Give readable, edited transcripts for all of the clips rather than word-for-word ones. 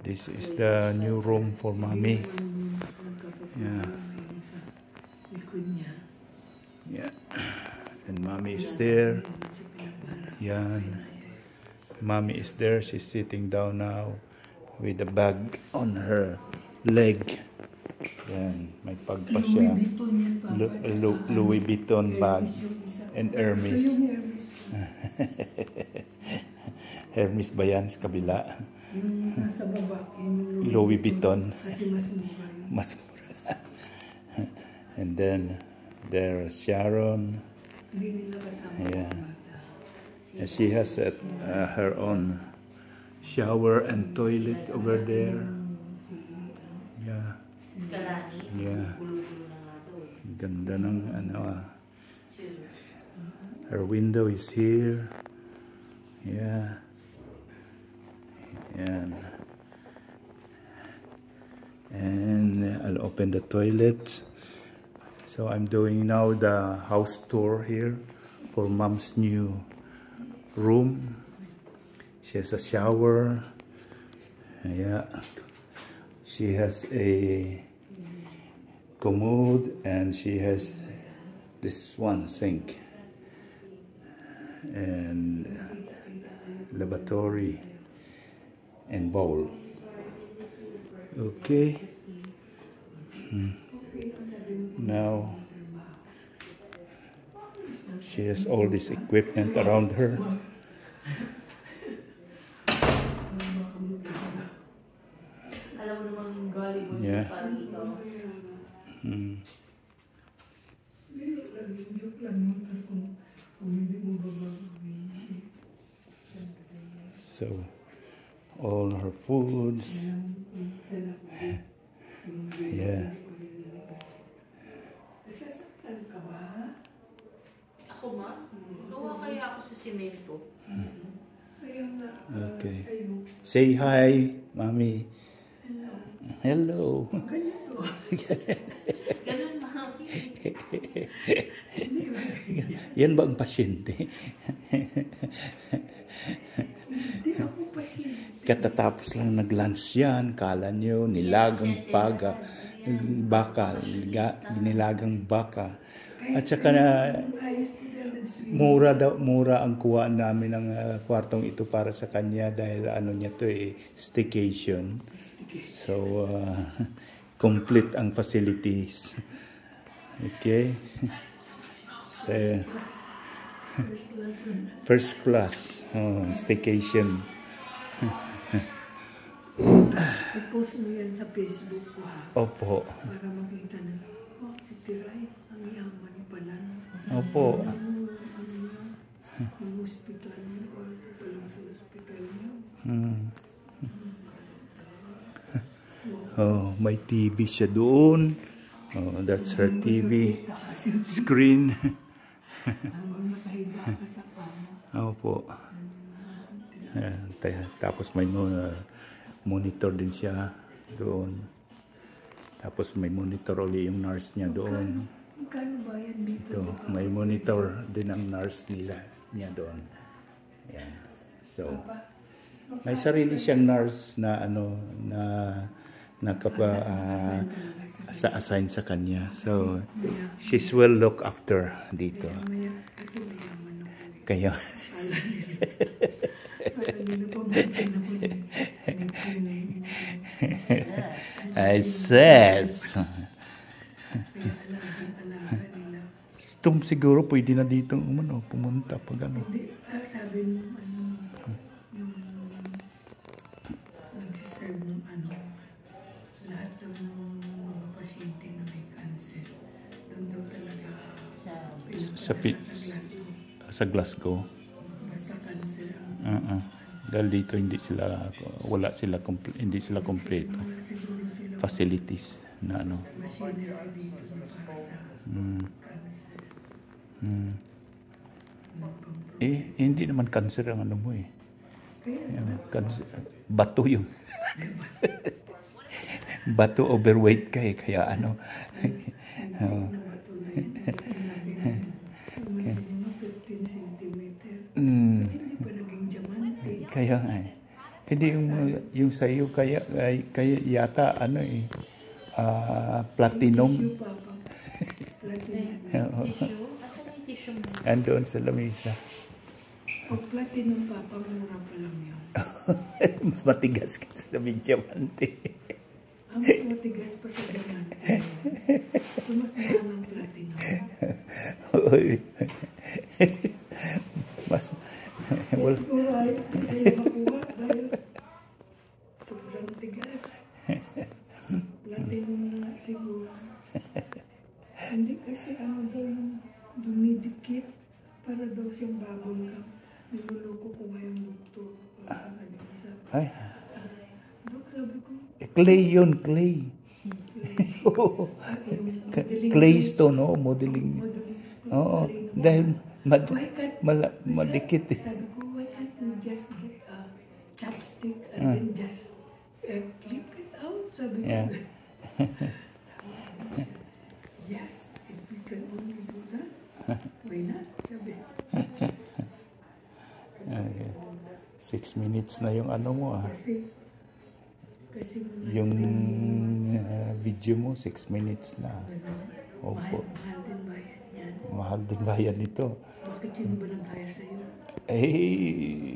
This is the new room for mommy. Yeah. Yeah. And mommy is there. Yan. Mommy is there. She's sitting down now with a bag on her leg. Yan. May pag pa siya. Louis Vuitton bag. And Hermes. Hermes ba yan sa kabila? Yung nasa baba. Louis Vuitton. Kasi mas mura. And then there's Sharon. Hindi nila kasama. Yeah. And she has her own shower and toilet over there. Yeah. Yeah. Ganda ng ano. Her window is here. Yeah. And I'll open the toilet. So I'm doing now the house tour here for mom's new room. She has a shower. Yeah. She has a commode and she has this one sink and lavatory and bowl. Okay. Now she has all this equipment around her. Yeah. So all her foods. Yeah. Ako ma? Gawa kaya ako sa simento. Okay. Say hi, mommy. Hello. Ganun, mami. Yan ba ang pasyente? Hindi ako pasyente. Katatapos lang nag-lunch yan. Kala nyo, nilagang baka. Nilagang baka. At saka na, mura ang kuha namin ng kwartong ito para sa kanya dahil ano niya to staycation. So, complete ang facilities. Okay. So, first class. Oh, staycation. I-post mo yan sa Facebook ko ha. Opo. Para makita na, si Tiray, ang yaman pala. Opo. Yung hospital niyo, or palang sa hospital niyo. Oh, may TV siya doon. Oh, that's her TV screen. Habang nakahiga ka sa kama. Opo. Tapos may monitor din siya doon. Tapos may monitor ulit yung nurse niya doon. Magkano ba yan dito? Ito, may monitor din ang nurse niya doon. Yan. So, may sarili siyang nurse na assign sa kanya. So, she's well looked after dito. Kaya I says siguro pwede na dito pumunta pag ano. Sabi mo nag-serve ng lahat ng mga pasyente na may cancer. Doon daw talaga sa Glasgow. Basta cancer. Dahil dito hindi sila kompleto. Facilities na ano. Machinery dito para sa Hindi naman cancer ang ano mo cancer, bato yung bato, overweight ka kaya ano. Kaya Hindi yung sa iyo kaya yata ano platinum. Tissue, Papa. Platinum. Oo. Tissue? Asan yung tissue mo? Andoon sa lamesa. Pag platinum, Papa, mura pa lang yun. Mas matigas kasi sa diamante. Mas matigas pa sa diamante. Ito mas mahal ang platinum. Mas Well, ay makuha dahil sobrang tigas. Platinum na siguro. Hindi kasi ano daw yung dumidikit para daw siyang bubble gum. Niluloko ko ngayong doktor. ay, Dok, sabi ko, clay yun, clay. Clay stone, modeling. modeling school. Oo, Galing naman. dahil Why can't- madikit eh. Sabi ko, why can't you just get a chopstick and then just clip it out? Sabi ko, Yeah. yes, if we can only do that, why not? Sabi. Okay. 6 minutes na yung ano mo Kasi Yung video mo, 6 minutes na. Opo. mahal din bayan yan. Mahal din bayan nito. Bakit sino ba nag-hire sa'yo?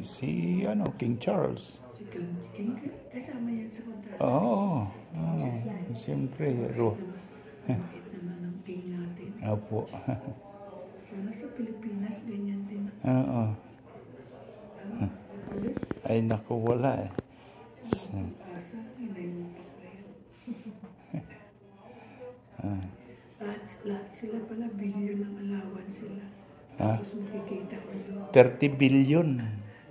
Si King Charles. Si King, kasama yan sa kontrata. Oo. Siyempre. Mabait naman ang King natin. Opo. Sana sa Pilipinas, ganyan din. Oo. Ay, naku, wala eh. Asa, inayupak na yan. Lahat sila pala, billion ang allowance sila. Tapos makikita ko doon. 30 billion.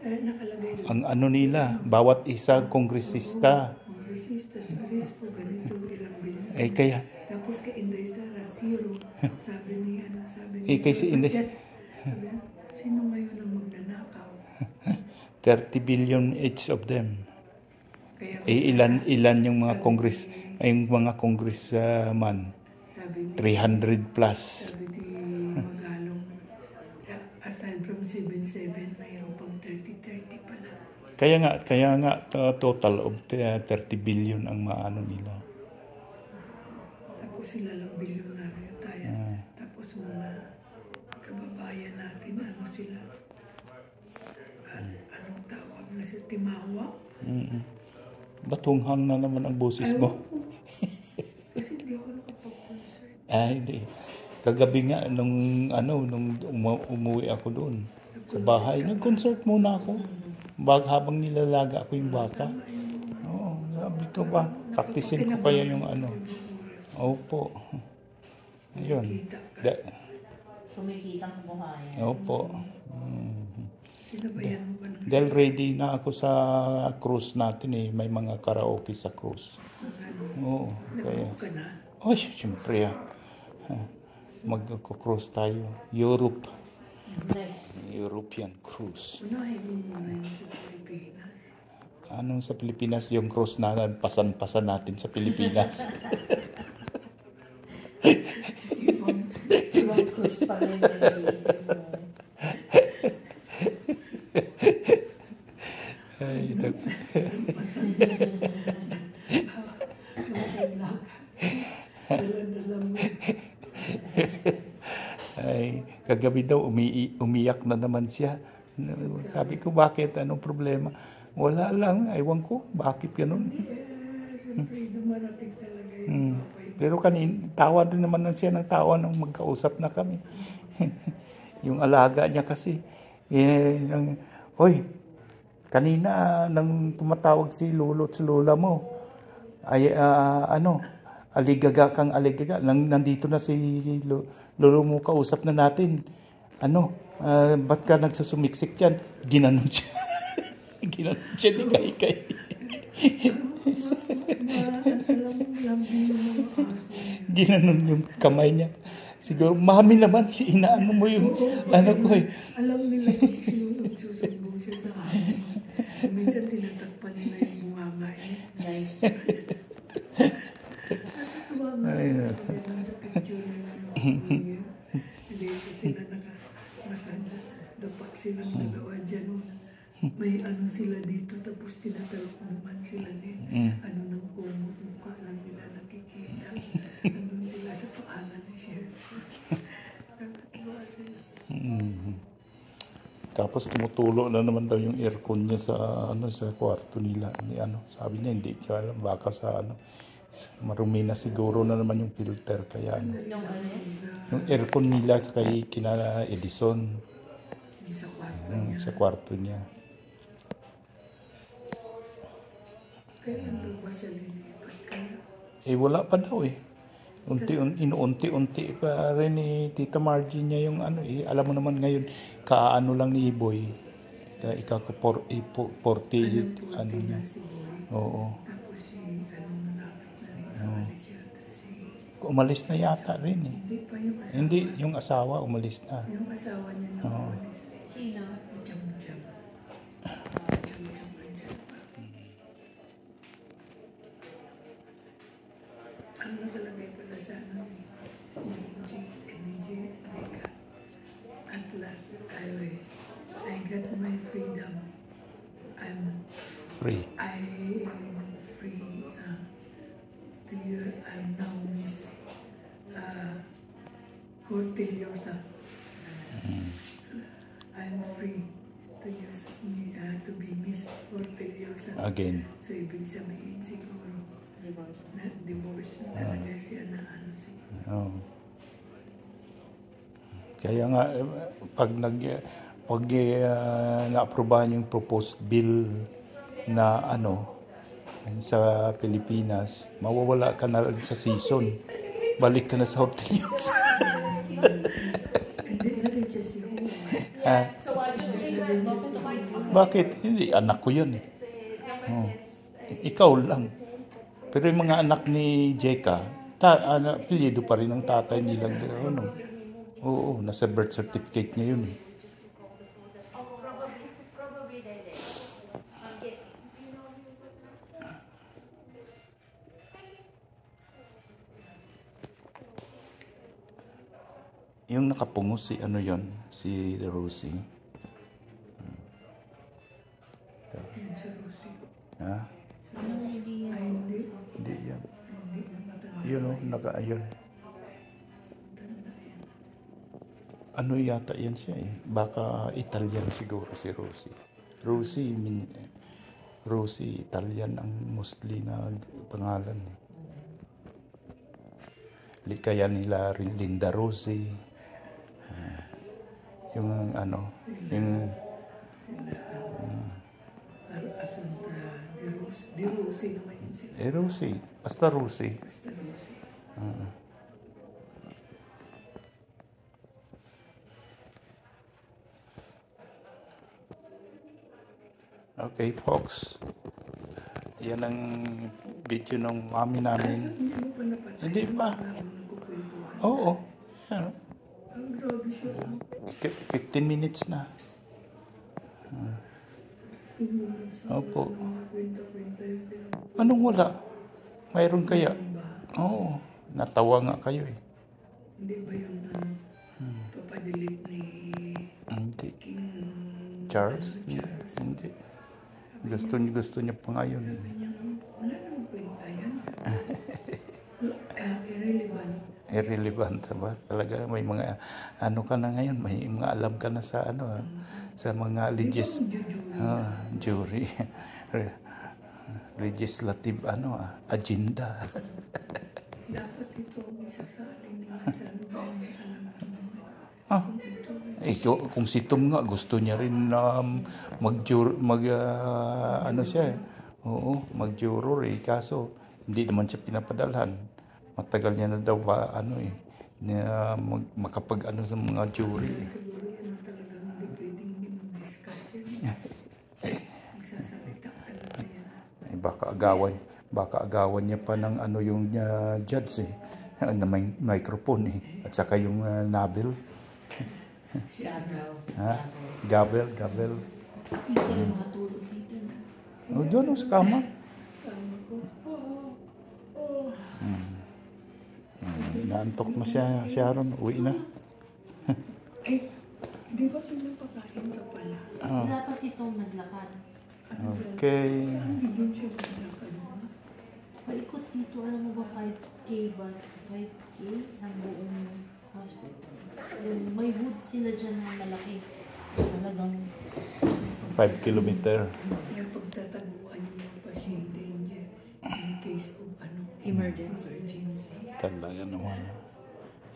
Nakalagay doon. Ang ano nila, bawat isa kongresista. Resista sa list po, ganito ilang billion. Kaya, Tapos kay Inday Sara, zero. Sabi ni, kay si Inday. Sabi, sino ngayon ang magnanakaw? 30 billion each of them. Kaya Ilan yung mga congressman? sabi ni, 300 plus. Sabi ni Magalong, aside from 7-7, mayroon pang 30-30 pala. Kaya nga total of 30 billion ang maano nila. Tapos sila lang bilyonaryo tayo. Tapos mga kababayan natin, ano sila? Anong tawag na si Timawa? Batunghang na naman ang boses mo. Kasi hindi ako nakapag-concert. Hindi. Kagabi nga nung umuwi ako doon sa bahay, nag-concert muna ako. Habang nilalaga ako yung baka. Oo, sabi ko ba, praktisin ko kaya yung ano. Opo. Ayun. Kumikita ang buhay. Opo. Sinabayan mo ba ng Dahil ready na ako sa cruise natin eh. May mga karaoke sa cruise. Oo. Kaya. ka na? Oh, siyempre Mag-cruise tayo. Europe. Nice. European cruise. Unahin mo muna yung sa Pilipinas. Anong sa Pilipinas? Yung cruise na pasan-pasan natin sa Pilipinas. Ibang cruise pa rin yung nag-iisip mo. Ay, Dala-dala mo. Ay, kagabi daw umiyak na naman siya. Sabi ko, bakit? Anong problema? Wala lang. Ewan ko, bakit ganun? Siyempre, dumarating talaga yung papay. Pero tawa din naman na siya ng tawa nang magkausap na kami. Yung alaga niya kasi. Hoy, kanina nang tumatawag si lolo at si lola mo, ay aligaga kang aligaga. Nandito na si lolo mo, kausap na natin. Ba't ka nagsusumiksik dyan? Ginanon siya. Ginanon siya ni Kay. Alam mo, lambi yung mga aso. Ginanon yung kamay niya. Siguro, mami naman, inaano mo yung ko eh. Alam nila kung sino nagsusumbong siya sa akin. Minsan tinatakpan nila yung bunganga eh. Nice. Natutuwa nga ako sa picture nila. Hindi sila dapat silang nagawa dyan. May ano sila dito, tapos tinatalok naman sila din. Ano ng kumot, mukha lang nila nakikita. Nandun sila sa paanan ni Sher. Nakatuwa sila. Tapos tumutulo na naman daw yung aircon niya sa sa kwarto nila. Sabi niya hindi ko alam, baka sa marumi na siguro na naman yung filter kaya Yung ano yan? yung aircon nila sa kay kina Edison Sa kwarto niya. sa kwarto niya. Kaya nandun ba siya lilipat kaya? Wala pa daw eh. Unti-unti pa rin ni Tita Margie niya yung alam mo naman ngayon, kaano lang ni Iboy. Ika-40 niya. Si Boy. Oo. Tapos si malapit na rin. Umalis yata si... Umalis na yata rin eh. Hindi pa yung asawa. Hindi, yung asawa umalis na. Yung asawa niya na Oo. umalis. Sino? Jam-jam. Jam-jam andyan pa. Ang nakalagay pala sa Jeka. At last, I got my freedom. I'm Free. free. I'm now Miss Hortiliosa. I'm free to use me to be Miss Hortiliosa. Again. So ibig sabihin siguro na divorce na talaga siya na siguro. Oh. Kaya nga pag na-aprobahan yung proposed bill na sa Pilipinas, mawawala ka na rin sa season. Balik ka na sa hotel. Hindi na rin siya si Juan. Bakit? Hindi, anak ko yun eh. Oh. Ikaw lang. Pero yung mga anak ni Jeka, apelyido pa rin ng tatay nila. Oo, nasa birth certificate niya yun eh. Yung nakapungos si si Rosie. Yan si Rosie. Ha? Ay, hindi. Hindi yan. Hindi na matanda. Yun ayun. Yata yan siya eh. Baka Italian siguro si Rosie. Rosie, Italian ang mostly na pangalan. Kaya nila rin Linda Rosie. Yung Asunta Di Rosie naman yun sila. Rosie. Basta Rosie. Basta Rosie. Okay, folks. Yan ang video ng mami namin. Hindi mo pa napatay. Hindi pa. Nagkukwentuhan. Oo. Yan. Ang grabe siya. 15 minutes na. 10 minutes na. Opo. Kwenta-kwenta yung pinag-uwi. Anong wala? Mayroon kaya? Ba? Oo. Natawa nga kayo eh. Hindi ba yung papadelete ni Hindi. King Charles? Charles? Hindi. Gusto niya pa ngayon. Sabi niya, wala namang kwenta yan. Irrelevant. Irrelevant ba? Talaga may mga ka na ngayon, may mga alam ka na sa sa mga jury. Legislative agenda. Dapat ito ang isasalin nila sa dahil may alam ito. Kung si Tom nga gusto niya rin mag-juror eh, kaso hindi naman siya pinapadalhan. Matagal niya na daw makapag sa mga jury. Siguro yan ang talagang hindi pwedeng hindi mag-discussion. Magsasalita talaga yan. Baka agawan niya pa ng yung judge eh, na may microphone eh, at saka yung Nabel. Gavel. Hindi ko makatulog dito na. Diyan sa kama. Naantok na siya, Sharon. Uwi na. Eh, di ba pinapakain ka pala? Wala pa si Tom naglakad. Okay. Saan din siya maglakad mo? Paikot dito, alam mo ba 5K ba? 5K ng buong hospital. May woods sila dyan na malaki. Talagang 5 kilometer. Kaya pagtataguan yung mga pasyente niya in case of emergency. Talaga naman.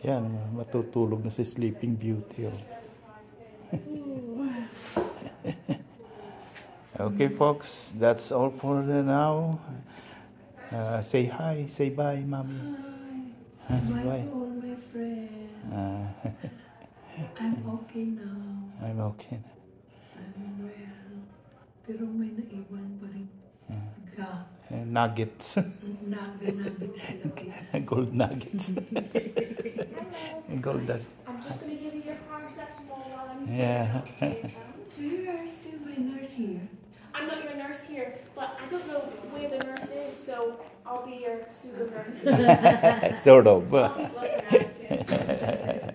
Yan, matutulog na si Sleeping Beauty. Oh. Okay, folks, that's all for now. Say hi, say bye, mommy. Hi, bye Bye. to all my friends. I'm okay now. I'm okay. I'm well. Pero may naiwan pa rin gap. Nuggets. Nuggets sila. Gold nuggets. Gold dust. I'm just going to give you your paracetamol while I'm Yeah. here. So you are still my nurse here? I'm not your nurse here, but I don't know where the nurse is, so I'll be your pseudo nurse. Sort of. I'll keep looking at it.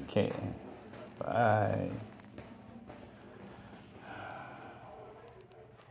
Okay. Bye.